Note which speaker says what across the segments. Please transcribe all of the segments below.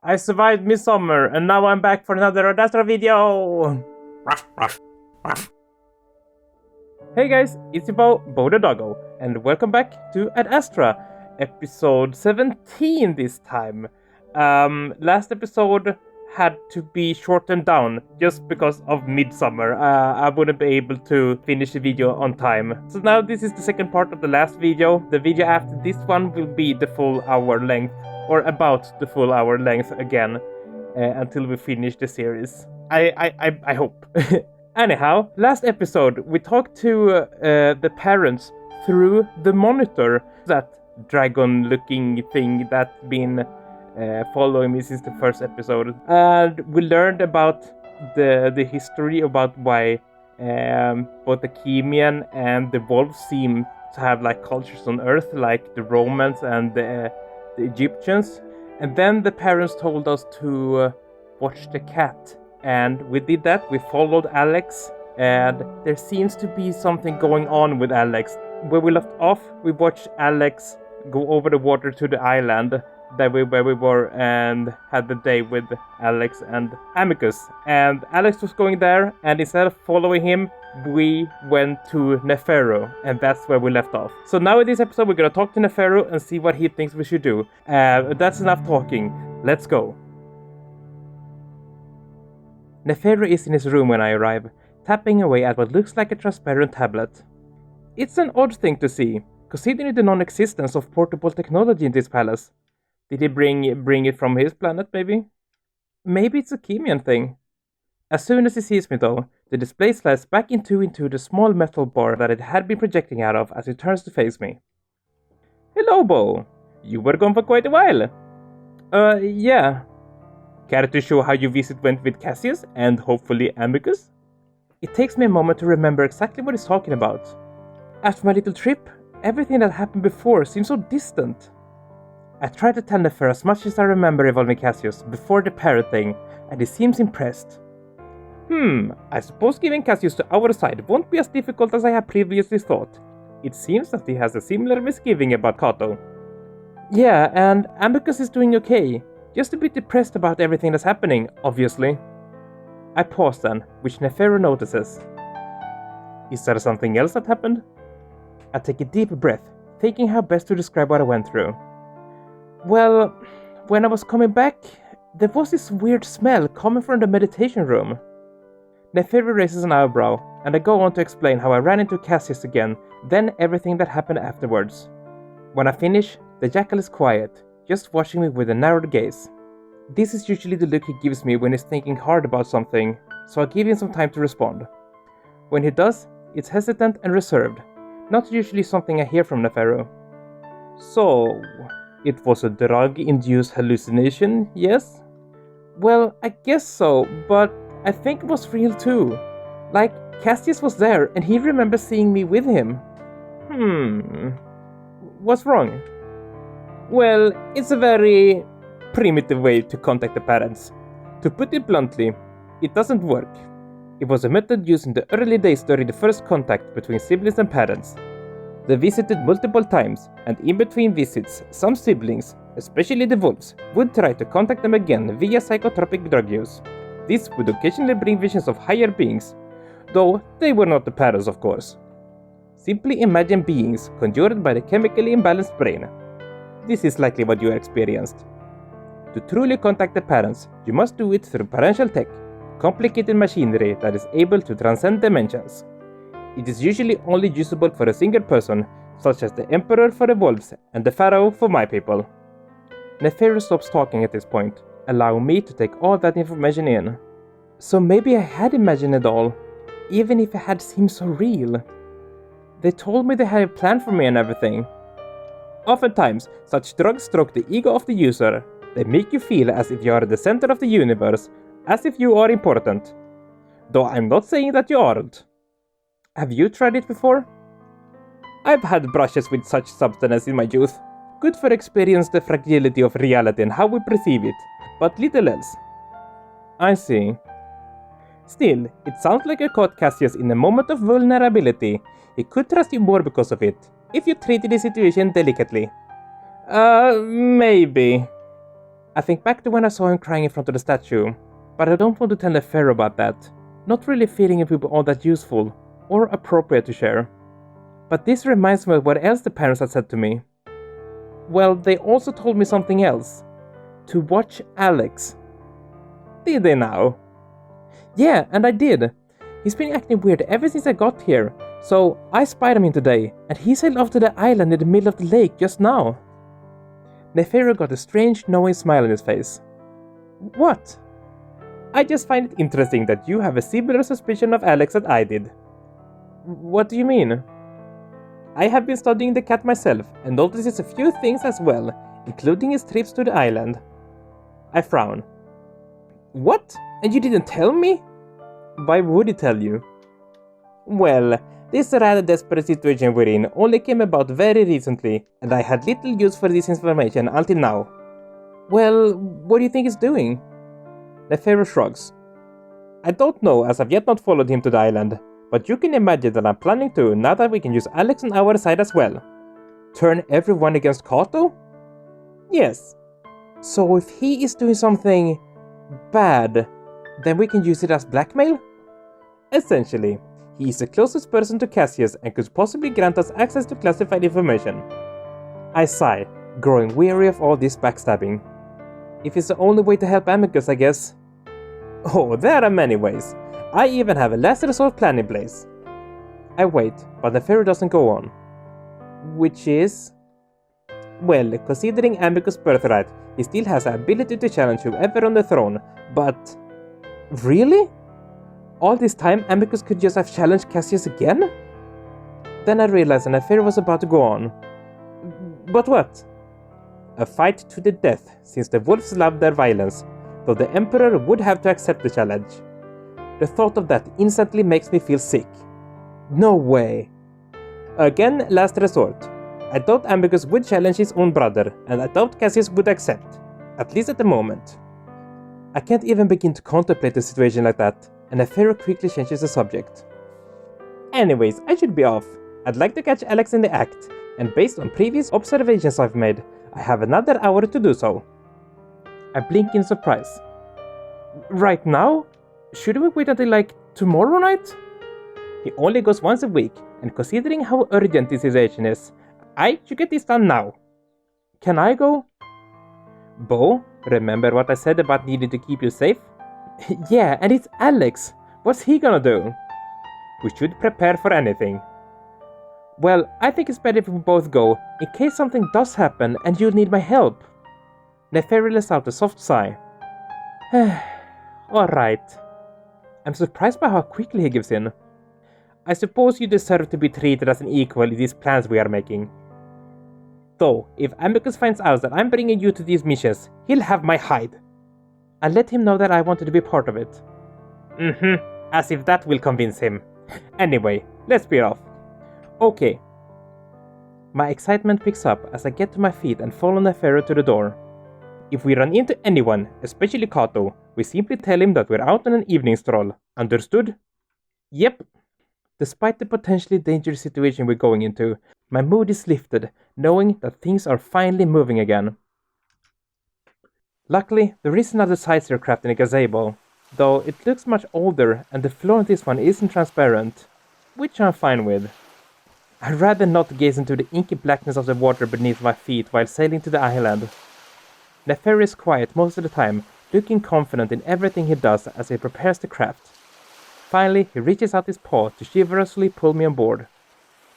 Speaker 1: I survived midsummer, and now I'm back for another Adastra video! Ruff, ruff, ruff. Hey guys, it's your Bo the Doggo, and welcome back to Adastra, episode 17 this time. Last episode had to be shortened down just because of midsummer. I wouldn't be able to finish the video on time. So now this is the second part of the last video. The video after this one will be the full hour length, or about the full hour length again, until we finish the series. I hope. Anyhow, last episode we talked to the parents through the monitor, that dragon-looking thing that's been following me since the first episode, and we learned about the history about why both the Chemian and the wolves seem to have like cultures on Earth, like the Romans and the Egyptians. And then the parents told us to watch the cat, and we did that. We followed Alex, and there seems to be something going on with Alex. Where we left off, we watched Alex go over the water to the island where we were and had the day with Alex and Amicus. And Alex was going there, and instead of following him, we went to Nefero, and that's where we left off. So now in this episode, we're gonna talk to Nefero and see what he thinks we should do. That's enough talking. Let's go. Nefero is in his room when I arrive, tapping away at what looks like a transparent tablet. It's an odd thing to see, considering the non-existence of portable technology in this palace. Did he bring it from his planet, maybe? Maybe it's a Chemian thing. As soon as he sees me, though, the display slides back into the small metal bar that it had been projecting out of as it turns to face me. Hello, Bo. You were gone for quite a while. Yeah. Care to show how your visit went with Cassius and hopefully Amicus? It takes me a moment to remember exactly what he's talking about. After my little trip, everything that happened before seems so distant. I try to tell Nefero as much as I remember involving Cassius before the parrot thing, and he seems impressed. I suppose giving Cassius to our side won't be as difficult as I had previously thought. It seems that he has a similar misgiving about Kato. Yeah, and Amicus is doing okay, just a bit depressed about everything that's happening, obviously. I pause then, which Nefero notices. Is there something else that happened? I take a deep breath, thinking how best to describe what I went through. Well, when I was coming back, there was this weird smell coming from the meditation room. Nefero raises an eyebrow, and I go on to explain how I ran into Cassius again, then everything that happened afterwards. When I finish, the jackal is quiet, just watching me with a narrowed gaze. This is usually the look he gives me when he's thinking hard about something, so I give him some time to respond. When he does, it's hesitant and reserved, not usually something I hear from Nefero. So, it was a drug-induced hallucination, yes? Well, I guess so, but I think it was real too. Like, Cassius was there and he remembers seeing me with him. What's wrong? Well, it's a very primitive way to contact the parents. To put it bluntly, it doesn't work. It was a method used in the early days during the first contact between siblings and parents. They visited multiple times, and in between visits, some siblings, especially the wolves, would try to contact them again via psychotropic drug use. This would occasionally bring visions of higher beings, though they were not the parents, of course. Simply imagine beings conjured by the chemically imbalanced brain. This is likely what you experienced. To truly contact the parents, you must do it through parental tech, complicated machinery that is able to transcend dimensions. It is usually only usable for a single person, such as the Emperor for the wolves and the Pharaoh for my people. Nefero stops talking at this point, allowing me to take all that information in. So maybe I had imagined it all, even if it had seemed so real. They told me they had a plan for me and everything. Oftentimes, such drugs stroke the ego of the user. They make you feel as if you are the center of the universe, as if you are important. Though I'm not saying that you aren't. Have you tried it before? I've had brushes with such substance in my youth. Good for experience the fragility of reality and how we perceive it, but little else. I see. Still, it sounds like you caught Cassius in a moment of vulnerability. He could trust you more because of it, if you treated the situation delicately. Maybe. I think back to when I saw him crying in front of the statue, but I don't want to tell Neferu about that, not really feeling it would be all that useful or appropriate to share. But this reminds me of what else the parents had said to me. Well, they also told me something else. To watch Alex. Did they now? Yeah, and I did. He's been acting weird ever since I got here, so I spied him in today, and he sailed off to the island in the middle of the lake just now. Neferu got a strange, knowing smile on his face. What? I just find it interesting that you have a similar suspicion of Alex that I did. What do you mean? I have been studying the cat myself, and notices a few things as well, including his trips to the island. I frown. What? And you didn't tell me? Why would he tell you? Well, this rather desperate situation we're in only came about very recently, and I had little use for this information until now. Well, what do you think he's doing? Neferu shrugs. I don't know, as I've yet not followed him to the island, but you can imagine that I'm planning to now that we can use Alex on our side as well. Turn everyone against Kato? Yes. So if he is doing something bad, then we can use it as blackmail? Essentially, he is the closest person to Cassius and could possibly grant us access to classified information. I sigh, growing weary of all this backstabbing. If it's the only way to help Amicus, I guess. Oh, there are many ways. I even have a last resort plan in place. I wait, but Neferu doesn't go on. Which is? Well, considering Amicus' birthright, he still has the ability to challenge whoever on the throne, but... Really? All this time, Amicus could just have challenged Cassius again? Then I realized that Neferu was about to go on. But what? A fight to the death, since the wolves love their violence, though the Emperor would have to accept the challenge. The thought of that instantly makes me feel sick. No way. Again, last resort. I doubt Amicus would challenge his own brother, and I doubt Cassius would accept, at least at the moment. I can't even begin to contemplate a situation like that, and Neferu quickly changes the subject. Anyways, I should be off. I'd like to catch Alex in the act, and based on previous observations I've made, I have another hour to do so. I blink in surprise. Right now? Shouldn't we wait until tomorrow night? He only goes once a week, and considering how urgent this situation is, I should get this done now. Can I go? Bo, remember what I said about needing to keep you safe? Yeah, and it's Alex. What's he gonna do? We should prepare for anything. Well, I think it's better if we both go, in case something does happen and you'll need my help. Neferu lets out a soft sigh. Alright. I'm surprised by how quickly he gives in. I suppose you deserve to be treated as an equal in these plans we are making. Though, if Amicus finds out that I'm bringing you to these missions, he'll have my hide. I'll let him know that I wanted to be part of it. As if that will convince him. Anyway, let's be off. Okay. My excitement picks up as I get to my feet and follow Neferu to the door. If we run into anyone, especially Kato, we simply tell him that we're out on an evening stroll. Understood? Yep. Despite the potentially dangerous situation we're going into, my mood is lifted, knowing that things are finally moving again. Luckily, there is another sightseer craft in a gazebo, though it looks much older and the floor on this one isn't transparent, which I'm fine with. I'd rather not gaze into the inky blackness of the water beneath my feet while sailing to the island. Neferu is quiet most of the time, looking confident in everything he does as he prepares the craft. Finally, he reaches out his paw to chivalrously pull me on board.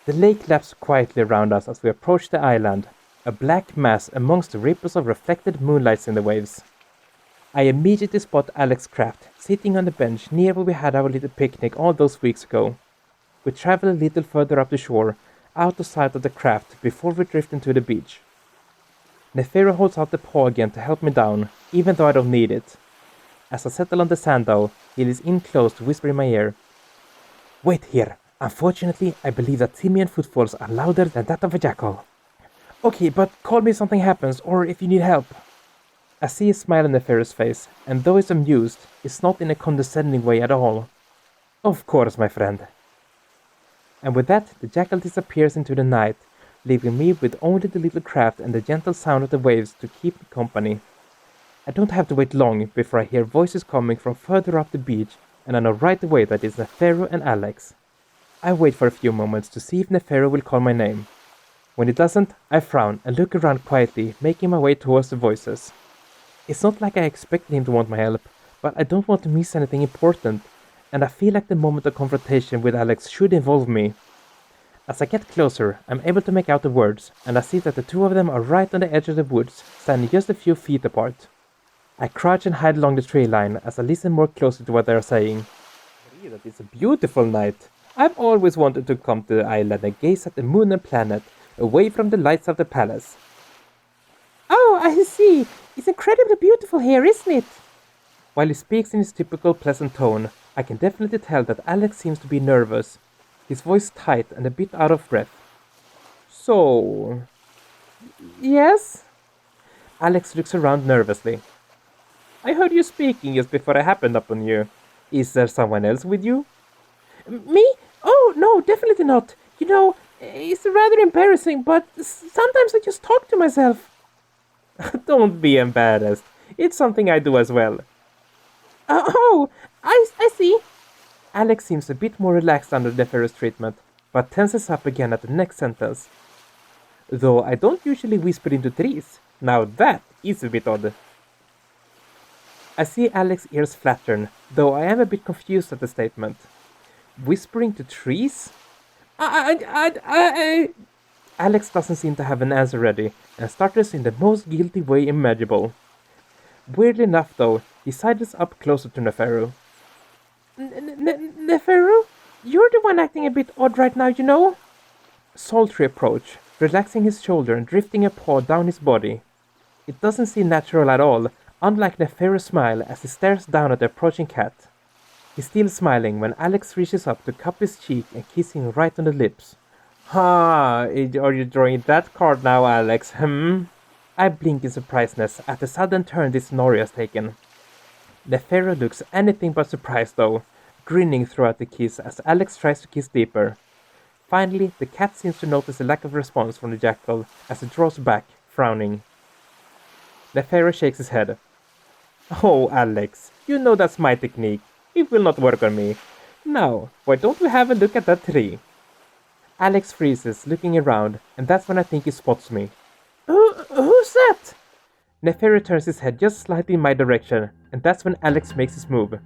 Speaker 1: The lake laps quietly around us as we approach the island, a black mass amongst the ripples of reflected moonlights in the waves. I immediately spot Alex's craft, sitting on the bench near where we had our little picnic all those weeks ago. We travel a little further up the shore, out of sight of the craft before we drift into the beach. Neferu holds out the paw again to help me down, even though I don't need it. As I settle on the sand though, he leans in close to whisper in my ear. Wait here. Unfortunately, I believe that simian footfalls are louder than that of a jackal. Okay, but call me if something happens, or if you need help. I see a smile on Neferu's face, and though he's amused, it's not in a condescending way at all. Of course, my friend. And with that, the jackal disappears into the night, leaving me with only the little craft and the gentle sound of the waves to keep me company. I don't have to wait long before I hear voices coming from further up the beach, and I know right away that it's Nefero and Alex. I wait for a few moments to see if Nefero will call my name. When it doesn't, I frown and look around quietly, making my way towards the voices. It's not like I expected him to want my help, but I don't want to miss anything important, and I feel like the moment of confrontation with Alex should involve me. As I get closer, I'm able to make out the words, and I see that the two of them are right on the edge of the woods, standing just a few feet apart. I crouch and hide along the tree line as I listen more closely to what they are saying. That it's a beautiful night. I've always wanted to come to the island and gaze at the moon and planet, away from the lights of the palace.
Speaker 2: Oh, I see. It's incredibly beautiful here, isn't it?
Speaker 1: While he speaks in his typical pleasant tone, I can definitely tell that Alex seems to be nervous, his voice tight and a bit out of breath. So...
Speaker 2: Yes?
Speaker 1: Alex looks around nervously. I heard you speaking just before I happened upon you. Is there someone else with you?
Speaker 2: Me? Oh, no, definitely not. You know, it's rather embarrassing, but sometimes I just talk to myself.
Speaker 1: Don't be embarrassed. It's something I do as well.
Speaker 2: I see.
Speaker 1: Alex seems a bit more relaxed under Nefero's treatment, but tenses up again at the next sentence. Though I don't usually whisper into trees. Now that is a bit odd. I see Alex's ears flatten, though I am a bit confused at the statement. Whispering to trees? Alex doesn't seem to have an answer ready, and stutters in the most guilty way imaginable. Weirdly enough, though, he sidles up closer to Nefero.
Speaker 2: Nefero? You're the one acting a bit odd right now, you know?
Speaker 1: Sultry approach, relaxing his shoulder and drifting a paw down his body. It doesn't seem natural at all, unlike Nefero's smile as he stares down at the approaching cat. He's still smiling when Alex reaches up to cup his cheek and kiss him right on the lips. Are you drawing that card now, Alex? I blink in surprisedness at the sudden turn this scenario has taken. Nefero looks anything but surprised though, grinning throughout the kiss as Alex tries to kiss deeper. Finally, the cat seems to notice a lack of response from the jackal as it draws back, frowning. Nefero shakes his head. Oh, Alex, you know that's my technique. It will not work on me. Now, why don't we have a look at that tree? Alex freezes, looking around, and that's when I think he spots me.
Speaker 2: Who's that?
Speaker 1: Nefero turns his head just slightly in my direction, and that's when Alex makes his move.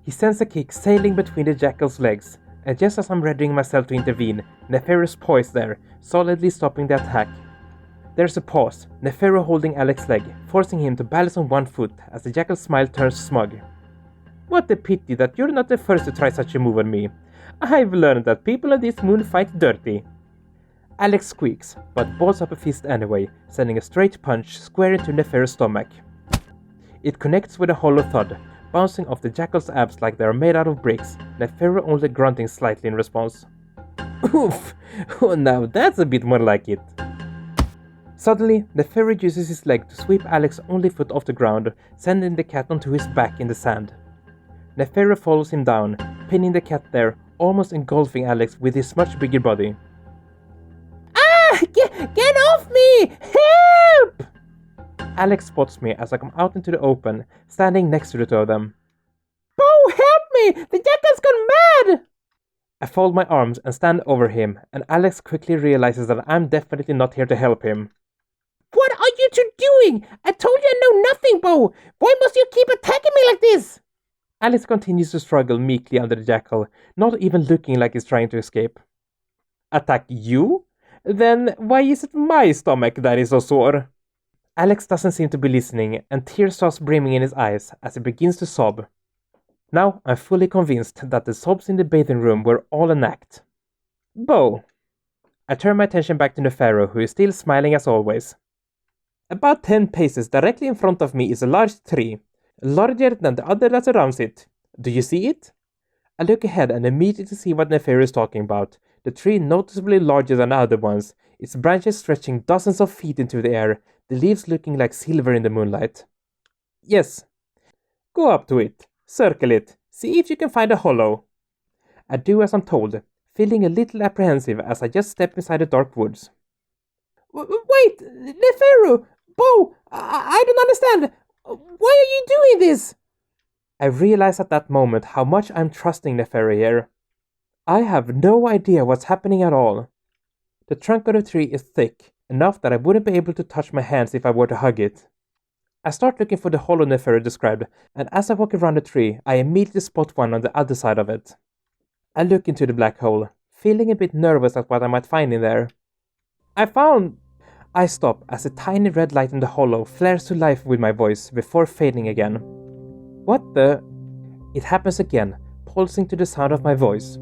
Speaker 1: He sends a kick sailing between the jackal's legs, and just as I'm readying myself to intervene, Nefero's poised there, solidly stopping the attack. There's a pause, Nefero holding Alex's leg, forcing him to balance on one foot as the jackal's smile turns smug. What a pity that you're not the first to try such a move on me. I've learned that people on this moon fight dirty. Alex squeaks, but balls up a fist anyway, sending a straight punch square into Nefero's stomach. It connects with a hollow thud, bouncing off the jackal's abs like they are made out of bricks, Nefero only grunting slightly in response. Oof! Oh, now that's a bit more like it. Suddenly, Nefero uses his leg to sweep Alex's only foot off the ground, sending the cat onto his back in the sand. Nefero follows him down, pinning the cat there, almost engulfing Alex with his much bigger body.
Speaker 2: Ah! Get off me! Help!
Speaker 1: Alex spots me as I come out into the open, standing next to the two of them.
Speaker 2: Bo, help me! The jackal's gone mad!
Speaker 1: I fold my arms and stand over him, and Alex quickly realizes that I'm definitely not here to help him.
Speaker 2: What are you two doing? I told you I know nothing, Bo! Why must you keep attacking me like this?
Speaker 1: Alex continues to struggle meekly under the jackal, not even looking like he's trying to escape. Attack you? Then why is it my stomach that is so sore? Alex doesn't seem to be listening, and tears start brimming in his eyes as he begins to sob. Now I'm fully convinced that the sobs in the bathing room were all an act. Bo. I turn my attention back to Nefero, who is still smiling as always. About 10 paces directly in front of me is a large tree, larger than the other that surrounds it. Do you see it? I look ahead and immediately see what Nefero is talking about, the tree noticeably larger than the other ones, its branches stretching dozens of feet into the air, the leaves looking like silver in the moonlight. Yes. Go up to it, circle it, see if you can find a hollow. I do as I'm told, feeling a little apprehensive as I just step inside the dark woods.
Speaker 2: Wait, Nefero! Bo! I don't understand! Why are you doing this?
Speaker 1: I realize at that moment how much I'm trusting Neferu here. I have no idea what's happening at all. The trunk of the tree is thick, enough that I wouldn't be able to touch my hands if I were to hug it. I start looking for the hollow Neferu described, and as I walk around the tree, I immediately spot one on the other side of it. I look into the black hole, feeling a bit nervous at what I might find in there. I stop as a tiny red light in the hollow flares to life with my voice before fading again. What the? It happens again, pulsing to the sound of my voice.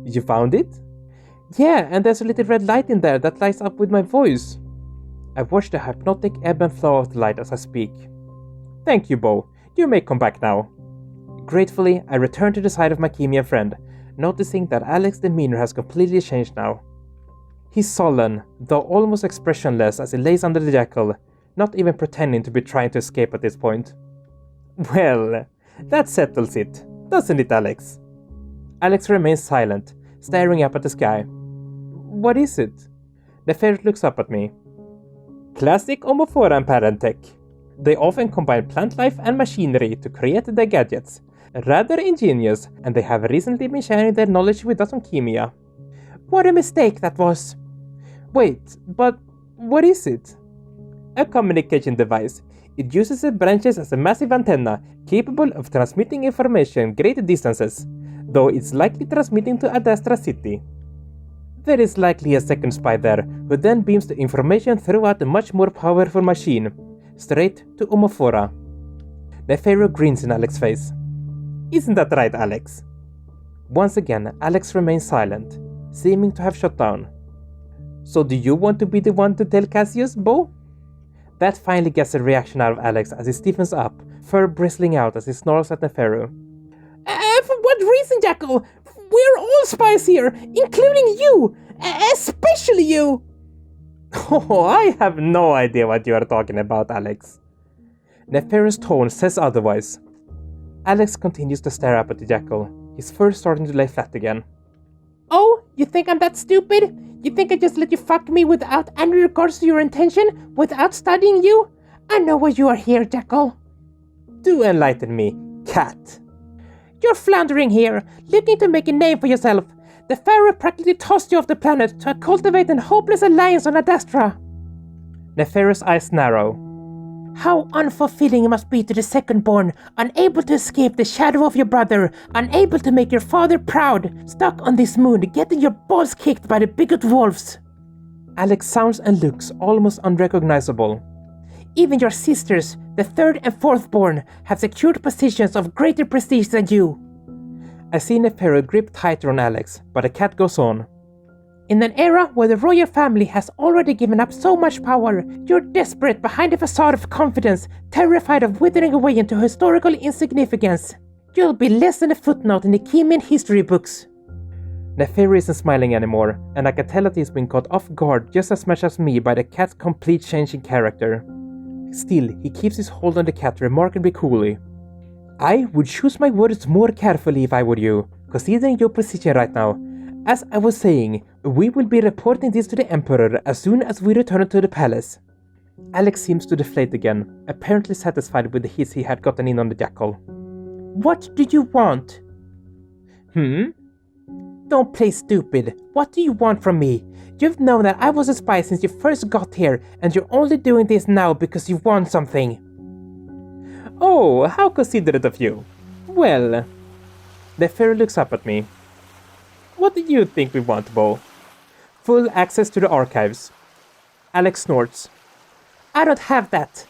Speaker 1: You found it? Yeah, and there's a little red light in there that lights up with my voice. I watch the hypnotic ebb and flow of the light as I speak. Thank you, Bo. You may come back now. Gratefully, I return to the side of my Kimian friend, noticing that Alex's demeanor has completely changed now. He's sullen, though almost expressionless as he lays under the jackal, not even pretending to be trying to escape at this point. Well, that settles it, doesn't it, Alex? Alex remains silent, staring up at the sky. What is it? The ferret looks up at me. Classic Omophora and Parentech. They often combine plant life and machinery to create their gadgets. Rather ingenious, and they have recently been sharing their knowledge with us on Chemia. What a mistake that was! Wait, but what is it? A communication device. It uses the branches as a massive antenna, capable of transmitting information great distances, though it's likely transmitting to Adastra city. There is likely a second spy there, who then beams the information throughout a much more powerful machine, straight to Omophora. Neferu grins in Alex's face. Isn't that right, Alex? Once again, Alex remains silent, seeming to have shut down. So do you want to be the one to tell Cassius, Bo? That finally gets a reaction out of Alex as he stiffens up, fur bristling out as he snarls at Neferu.
Speaker 2: For what reason, Jackal? We're all spies here, including you! Especially you!
Speaker 1: Oh, I have no idea what you are talking about, Alex. Neferu's tone says otherwise. Alex continues to stare up at the jackal, his fur starting to lay flat again.
Speaker 2: Oh, you think I'm that stupid? You think I just let you fuck me without any regards to your intention, without studying you? I know why you are here, Jackal.
Speaker 1: Do enlighten me, cat.
Speaker 2: You're floundering here, looking to make a name for yourself. The Pharaoh practically tossed you off the planet to cultivate an hopeless alliance on Adastra.
Speaker 1: Neferu's eyes narrow.
Speaker 2: How unfulfilling it must be to the second-born, unable to escape the shadow of your brother, unable to make your father proud, stuck on this moon, getting your balls kicked by the bigot wolves.
Speaker 1: Alex sounds and looks almost unrecognizable.
Speaker 2: Even your sisters, the third and fourth-born, have secured positions of greater prestige than you.
Speaker 1: I see Neferu grip tighter on Alex, but the cat goes on.
Speaker 2: In an era where the royal family has already given up so much power, you're desperate behind a facade of confidence, terrified of withering away into historical insignificance. You'll be less than a footnote in the Kimian history books.
Speaker 1: Neferu isn't smiling anymore, and I can tell that he's been caught off guard just as much as me by the cat's complete change in character. Still, he keeps his hold on the cat remarkably coolly. I would choose my words more carefully if I were you, considering your position right now. As I was saying, we will be reporting this to the Emperor as soon as we return to the palace. Alex seems to deflate again, apparently satisfied with the hits he had gotten in on the jackal.
Speaker 2: What do you want? Don't play stupid. What do you want from me? You've known that I was a spy since you first got here, and you're only doing this now because you want something.
Speaker 1: Oh, how considerate of you. Well, Neferu looks up at me. What do you think we want, Bo? Full access to the archives. Alex snorts.
Speaker 2: I don't have that.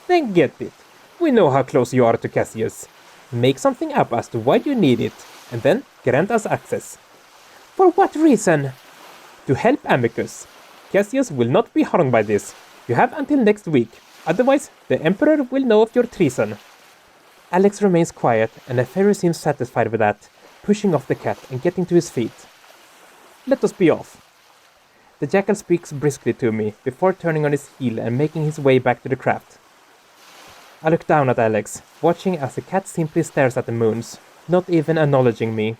Speaker 1: Then get it. We know how close you are to Cassius. Make something up as to why you need it, and then grant us access.
Speaker 2: For what reason?
Speaker 1: To help Amicus. Cassius will not be harmed by this. You have until next week. Otherwise, the Emperor will know of your treason. Alex remains quiet, and Neferu seems satisfied with that, pushing off the cat and getting to his feet. Let us be off. The jackal speaks briskly to me, before turning on his heel and making his way back to the craft. I look down at Alex, watching as the cat simply stares at the moons, not even acknowledging me.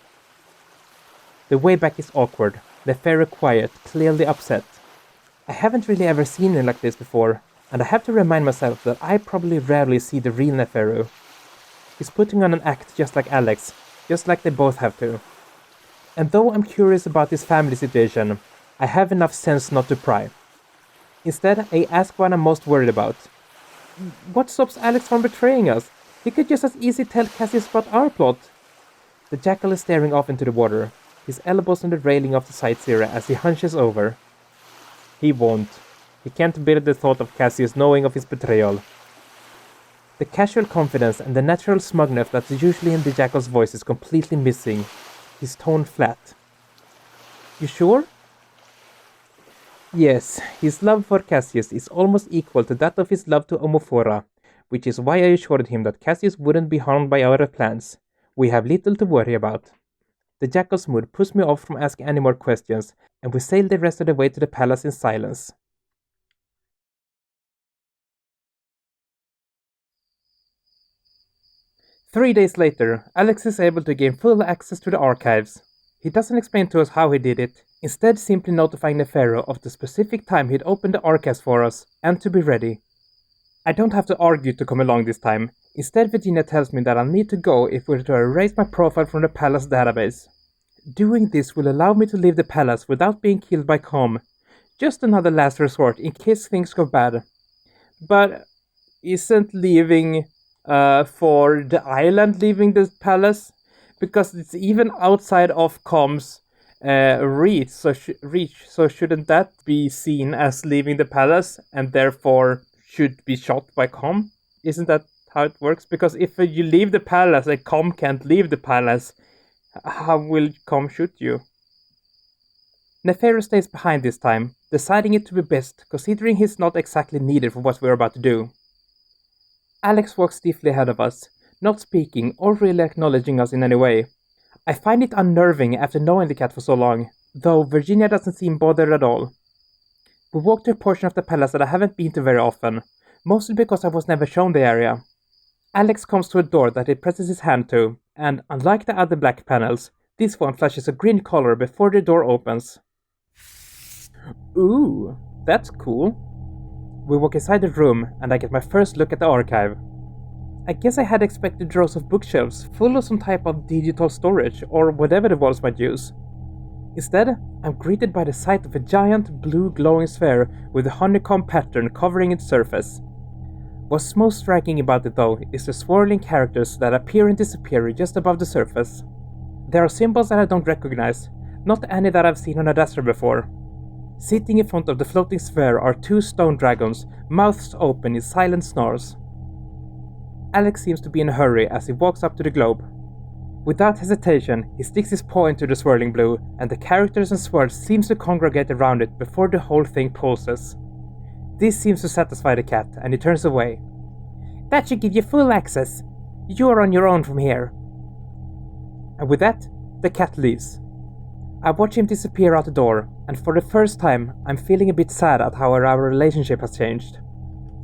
Speaker 1: The way back is awkward, Neferu quiet, clearly upset. I haven't really ever seen him like this before, and I have to remind myself that I probably rarely see the real Neferu. He's putting on an act just like Alex, just like they both have to. And though I'm curious about his family situation, I have enough sense not to pry. Instead, I ask what I'm most worried about. What stops Alex from betraying us? He could just as easily tell Cassius about our plot. The jackal is staring off into the water, his elbows on the railing of the sightseer as he hunches over. He won't. He can't bear the thought of Cassius knowing of his betrayal. The casual confidence and the natural smugness that's usually in the jackal's voice is completely missing, his tone flat. You sure? Yes, his love for Cassius is almost equal to that of his love to Omophora, which is why I assured him that Cassius wouldn't be harmed by our plans. We have little to worry about. The jackal's mood puts me off from asking any more questions, and we sail the rest of the way to the palace in silence. Three days later, Alex is able to gain full access to the archives. He doesn't explain to us how he did it, instead simply notifying Neferu of the specific time he'd opened the archives for us, and to be ready. I don't have to argue to come along this time. Instead, Virginia tells me that I'll need to go if we're to erase my profile from the palace database. Doing this will allow me to leave the palace without being killed by Com. Just another last resort in case things go bad. But isn't leaving for the island leaving the palace? Because it's even outside of Com's reach, so shouldn't that be seen as leaving the palace and therefore should be shot by Com? Isn't that how it works? Because if you leave the palace and Com can't leave the palace, how will Com shoot you? Neferu stays behind this time, deciding it to be best considering he's not exactly needed for what we're about to do. Alex walks stiffly ahead of us, not speaking or really acknowledging us in any way. I find it unnerving after knowing the cat for so long, though Virginia doesn't seem bothered at all. We walk to a portion of the palace that I haven't been to very often, mostly because I was never shown the area. Alex comes to a door that he presses his hand to, and unlike the other black panels, this one flashes a green color before the door opens. Ooh, that's cool. We walk inside the room, and I get my first look at the archive. I guess I had expected rows of bookshelves full of some type of digital storage, or whatever the walls might use. Instead, I'm greeted by the sight of a giant blue glowing sphere with a honeycomb pattern covering its surface. What's most striking about it though is the swirling characters that appear and disappear just above the surface. There are symbols that I don't recognize, not any that I've seen on Adastra before. Sitting in front of the floating sphere are two stone dragons, mouths open in silent snarls. Alex seems to be in a hurry as he walks up to the globe. Without hesitation, he sticks his paw into the swirling blue, and the characters and swirls seems to congregate around it before the whole thing pulses. This seems to satisfy the cat, and he turns away.
Speaker 2: That should give you full access. You're on your own from here.
Speaker 1: And with that, the cat leaves. I watch him disappear out the door, and for the first time, I'm feeling a bit sad at how our relationship has changed.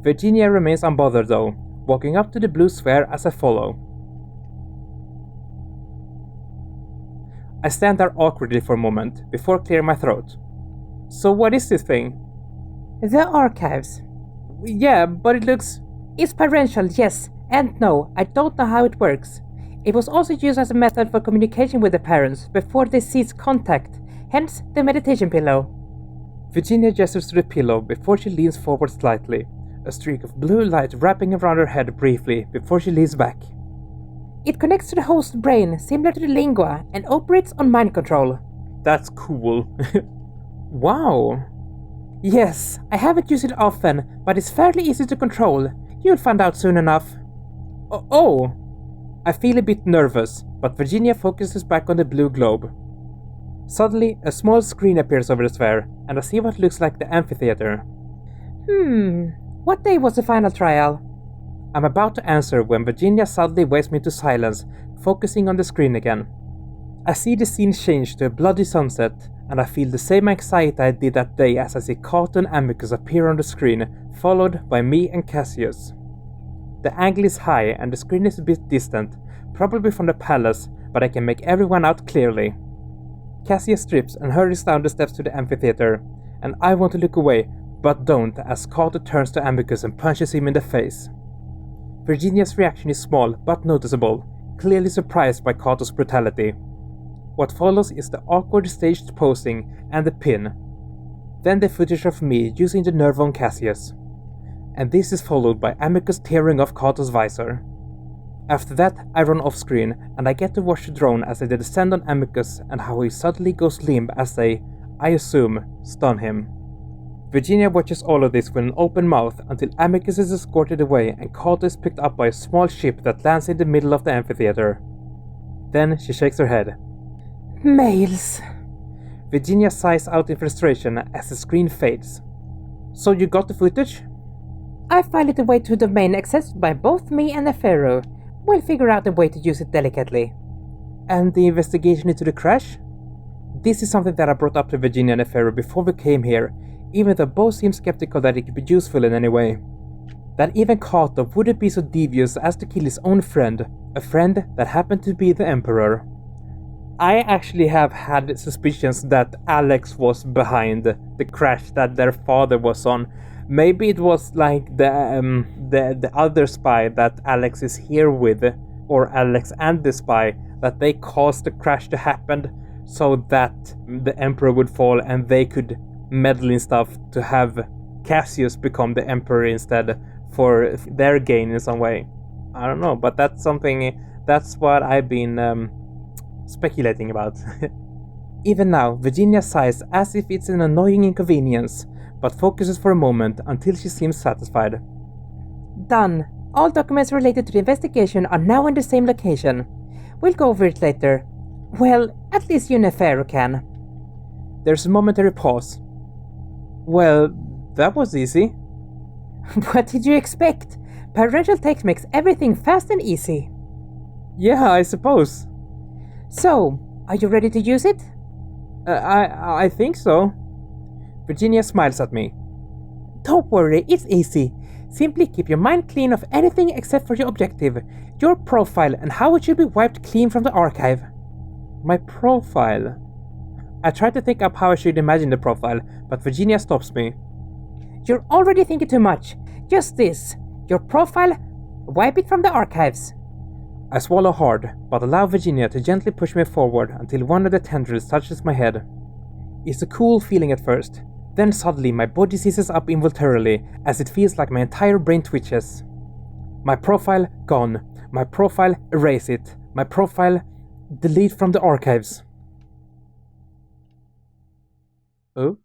Speaker 1: Virginia remains unbothered though, walking up to the blue sphere as I follow. I stand there awkwardly for a moment, before clearing my throat. So what is this thing?
Speaker 2: The archives.
Speaker 1: Yeah, but it looks...
Speaker 2: It's parental, yes, and no, I don't know how it works. It was also used as a method for communication with the parents before they ceased contact, hence the meditation pillow.
Speaker 1: Virginia gestures to the pillow before she leans forward slightly, a streak of blue light wrapping around her head briefly before she leans back.
Speaker 2: It connects to the host's brain, similar to the lingua, and operates on mind control.
Speaker 1: That's cool. Wow.
Speaker 2: Yes, I haven't used it often, but it's fairly easy to control. You'll find out soon enough.
Speaker 1: Oh! I feel a bit nervous, but Virginia focuses back on the blue globe. Suddenly, a small screen appears over the sphere, and I see what looks like the amphitheater.
Speaker 2: What day was the final trial?
Speaker 1: I'm about to answer when Virginia suddenly wakes me to silence, focusing on the screen again. I see the scene change to a bloody sunset, and I feel the same anxiety I did that day as I see Kato and Amicus appear on the screen, followed by me and Cassius. The angle is high and the screen is a bit distant, probably from the palace, but I can make everyone out clearly. Cassius strips and hurries down the steps to the amphitheater, and I want to look away, but don't as Kato turns to Amicus and punches him in the face. Virginia's reaction is small but noticeable, clearly surprised by Kato's brutality. What follows is the awkward staged posing and the pin. Then the footage of me using the nerve on Cassius. And this is followed by Amicus tearing off Kato's visor. After that, I run off screen and I get to watch the drone as they descend on Amicus and how he suddenly goes limp as they, I assume, stun him. Virginia watches all of this with an open mouth until Amicus is escorted away and Kato is picked up by a small ship that lands in the middle of the amphitheater. Then she shakes her head.
Speaker 2: Males.
Speaker 1: Virginia sighs out in frustration as the screen fades. So you got the footage?
Speaker 2: I filed it away to a domain accessed by both me and the Pharaoh. We'll figure out a way to use it delicately.
Speaker 1: And the investigation into the crash? This is something that I brought up to Virginia and the Pharaoh before we came here, even though both seem skeptical that it could be useful in any way. That even Kato wouldn't be so devious as to kill his own friend, a friend that happened to be the Emperor. I actually have had suspicions that Alex was behind the crash that their father was on. Maybe it was like the other spy that Alex is here with, or Alex and the spy, that they caused the crash to happen so that the Emperor would fall and they could meddle in stuff to have Cassius become the Emperor instead for their gain in some way. I don't know, but that's what I've been speculating about. Even now, Virginia sighs as if it's an annoying inconvenience, but focuses for a moment until she seems satisfied.
Speaker 2: Done. All documents related to the investigation are now in the same location. We'll go over it later. Well, at least you and the Pharaoh can.
Speaker 1: There's a momentary pause. Well, that was easy.
Speaker 2: What did you expect? Parental text makes everything fast and easy.
Speaker 1: Yeah, I suppose.
Speaker 2: So, are you ready to use it?
Speaker 1: I think so. Virginia smiles at me.
Speaker 2: Don't worry, it's easy. Simply keep your mind clean of anything except for your objective, your profile, and how it should be wiped clean from the archive.
Speaker 1: My profile? I try to think up how I should imagine the profile, but Virginia stops me.
Speaker 2: You're already thinking too much. Just this. Your profile, wipe it from the archives.
Speaker 1: I swallow hard, but allow Virginia to gently push me forward until one of the tendrils touches my head. It's a cool feeling at first. Then suddenly my body seizes up involuntarily as it feels like my entire brain twitches. My profile gone. My profile erase it. My profile delete from the archives. Oh?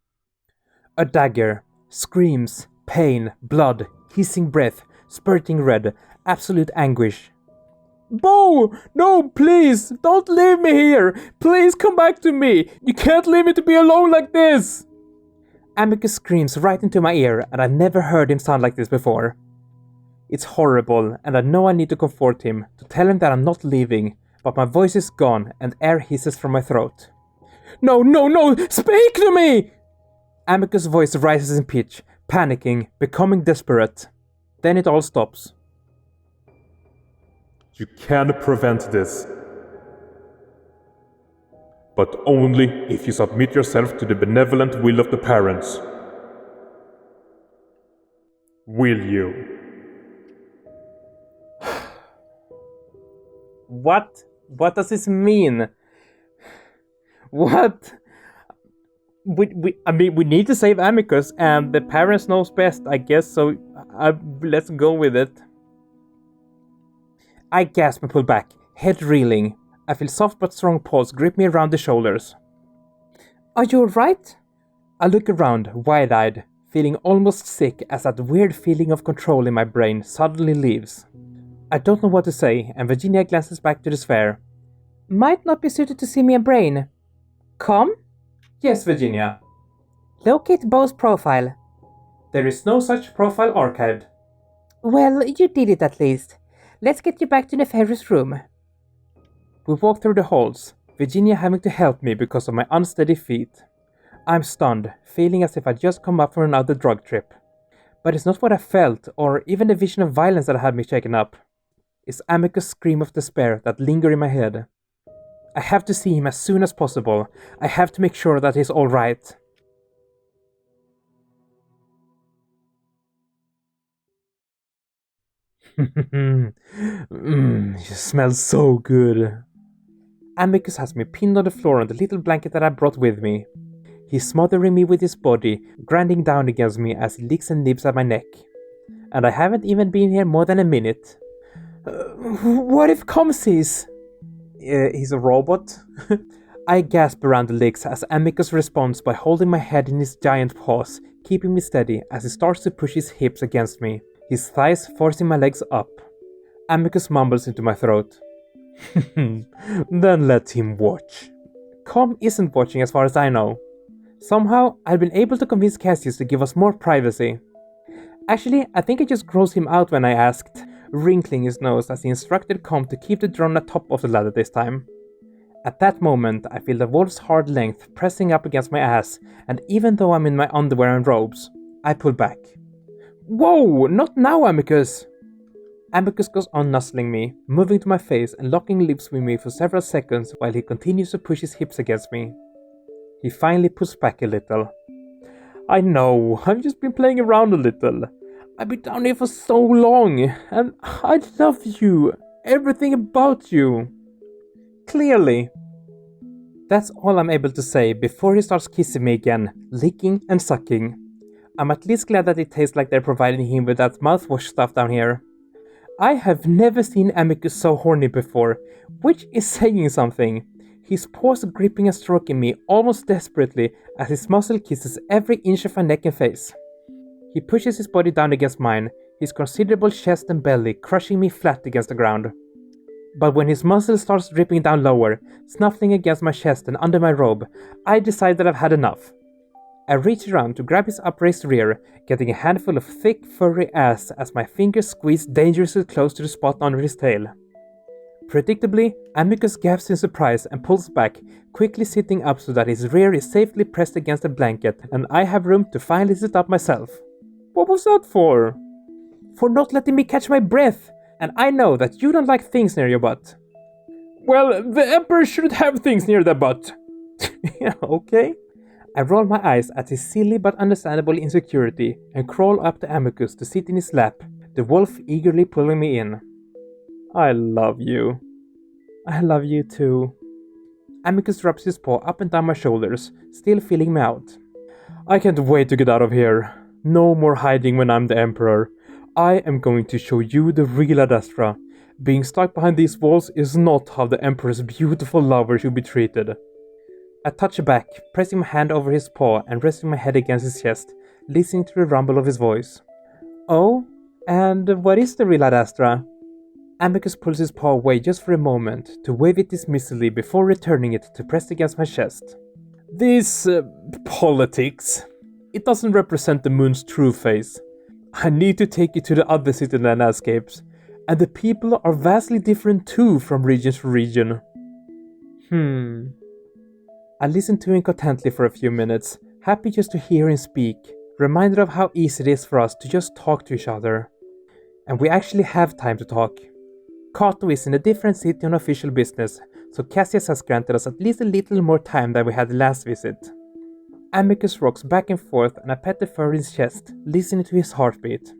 Speaker 1: A dagger. Screams. Pain. Blood. Hissing breath. Spurting red. Absolute anguish. Bo! No, please! Don't leave me here! Please come back to me! You can't leave me to be alone like this! Amicus screams right into my ear, and I've never heard him sound like this before. It's horrible, and I know I need to comfort him, to tell him that I'm not leaving, but my voice is gone, and air hisses from my throat. No, no, no! Speak to me! Amicus' voice rises in pitch, panicking, becoming desperate. Then it all stops.
Speaker 3: You can prevent this. But only if you submit yourself to the benevolent will of the parents. Will you?
Speaker 1: What? What does this mean? What? We need to save Amicus, and the parents knows best, I guess, so let's go with it. I gasp and pull back, head reeling. I feel soft but strong paws grip me around the shoulders.
Speaker 2: Are you alright?
Speaker 1: I look around, wide-eyed, feeling almost sick as that weird feeling of control in my brain suddenly leaves. I don't know what to say, and Virginia glances back to the sphere.
Speaker 2: Might not be suited to see me and brain. Come?
Speaker 1: Yes, Virginia.
Speaker 2: Locate Bo's profile.
Speaker 1: There is no such profile archived.
Speaker 2: Well, you did it at least. Let's get you back to Nefarious' room.
Speaker 1: We walk through the halls, Virginia having to help me because of my unsteady feet. I'm stunned, feeling as if I'd just come up from another drug trip. But it's not what I felt, or even the vision of violence that had me shaken up. It's Amicus' scream of despair that linger in my head. I have to see him as soon as possible. I have to make sure that he's alright. You smell so good. Amicus has me pinned on the floor on the little blanket that I brought with me. He's smothering me with his body, grinding down against me as he licks and nibs at my neck. And I haven't even been here more than a minute. What if Com sees? He's a robot? I gasp around the legs as Amicus responds by holding my head in his giant paws, keeping me steady as he starts to push his hips against me, his thighs forcing my legs up. Amicus mumbles into my throat. Then let him watch. Com isn't watching as far as I know. Somehow, I've been able to convince Cassius to give us more privacy. Actually, I think I just grossed him out when I asked, wrinkling his nose as he instructed Com to keep the drone atop of the ladder this time. At that moment, I feel the wolf's hard length pressing up against my ass, and even though I'm in my underwear and robes, I pull back. Whoa, not now, Amicus! Amicus goes on nuzzling me, moving to my face and locking lips with me for several seconds while he continues to push his hips against me. He finally pulls back a little. I know, I've just been playing around a little. I've been down here for so long, and I love you, everything about you. Clearly. That's all I'm able to say before he starts kissing me again, licking and sucking. I'm at least glad that it tastes like they're providing him with that mouthwash stuff down here. I have never seen Amicus so horny before, which is saying something. His paws gripping and stroking me almost desperately as his muzzle kisses every inch of my neck and face. He pushes his body down against mine, his considerable chest and belly crushing me flat against the ground. But when his muzzle starts dripping down lower, snuffling against my chest and under my robe, I decide that I've had enough. I reach around to grab his upraised rear, getting a handful of thick, furry ass as my fingers squeeze dangerously close to the spot under his tail. Predictably, Amicus gasps in surprise and pulls back, quickly sitting up so that his rear is safely pressed against the blanket and I have room to finally sit up myself. What was that for? For not letting me catch my breath, and I know that you don't like things near your butt. Well, the Emperor shouldn't have things near their butt. Yeah, okay. I roll my eyes at his silly but understandable insecurity and crawl up to Amicus to sit in his lap, the wolf eagerly pulling me in. I love you. I love you too. Amicus rubs his paw up and down my shoulders, still feeling me out. I can't wait to get out of here. No more hiding when I'm the Emperor. I am going to show you the real Adastra. Being stuck behind these walls is not how the Emperor's beautiful lover should be treated. I touch back, pressing my hand over his paw and resting my head against his chest, listening to the rumble of his voice. Oh, and what is the real Adastra? Amicus pulls his paw away just for a moment to wave it dismissively before returning it to press against my chest. This politics. It doesn't represent the moon's true face. I need to take you to the other city landscapes, and the people are vastly different too from region to region. I listened to him contently for a few minutes, happy just to hear him speak, reminded of how easy it is for us to just talk to each other. And we actually have time to talk. Kato is in a different city on official business, so Cassius has granted us at least a little more time than we had the last visit. Amicus rocks back and forth and I pet the fur in his chest, listening to his heartbeat.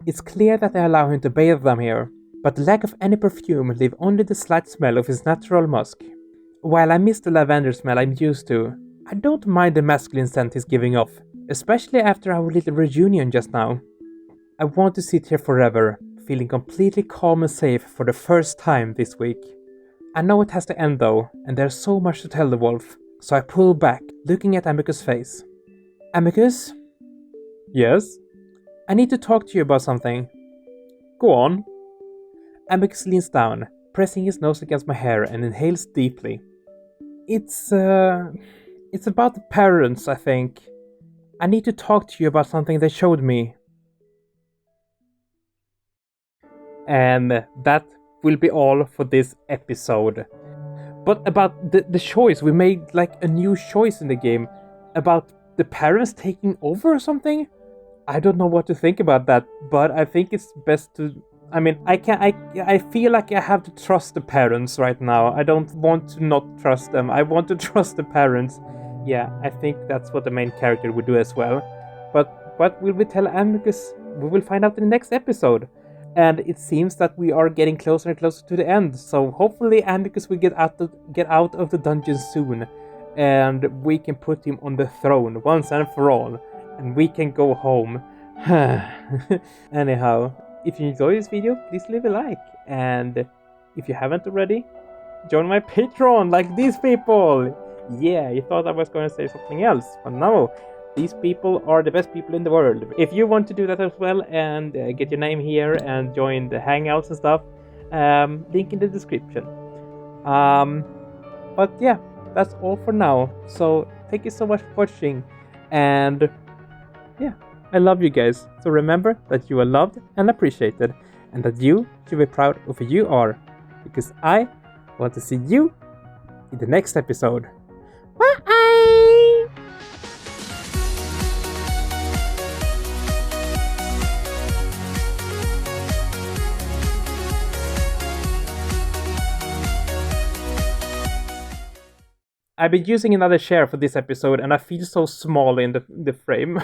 Speaker 1: It's clear that I allow him to bathe them here, but the lack of any perfume leave only the slight smell of his natural musk. While I miss the lavender smell I'm used to, I don't mind the masculine scent he's giving off, especially after our little reunion just now. I want to sit here forever, feeling completely calm and safe for the first time this week. I know it has to end though, and there's so much to tell the wolf, so I pull back, looking at Amicus' face. Amicus? Yes? I need to talk to you about something. Go on. Amicus leans down, pressing his nose against my hair and inhales deeply. It's about the parents, I think. I need to talk to you about something they showed me. And that will be all for this episode. But about the choice, we made like a new choice in the game about the parents taking over or something. I don't know what to think about that, but I think it's best to. I mean, I feel like I have to trust the parents right now. I don't want to not trust them. I want to trust the parents. Yeah, I think that's what the main character would do as well. But what will we tell Amicus? We will find out in the next episode. And it seems that we are getting closer and closer to the end. So hopefully Amicus will get out of the dungeon soon, and we can put him on the throne once and for all, and we can go home. Anyhow, if you enjoyed this video, please leave a like, and if you haven't already, join my Patreon like these people. Yeah, you thought I was going to say something else, but no. These people are the best people in the world. If you want to do that as well and get your name here and join the hangouts and stuff, link in the description. But yeah, that's all for now. So thank you so much for watching, and yeah, I love you guys. So remember that you are loved and appreciated, and that you should be proud of who you are, because I want to see you in the next episode. Bye! I've been using another chair for this episode, and I feel so small in the frame.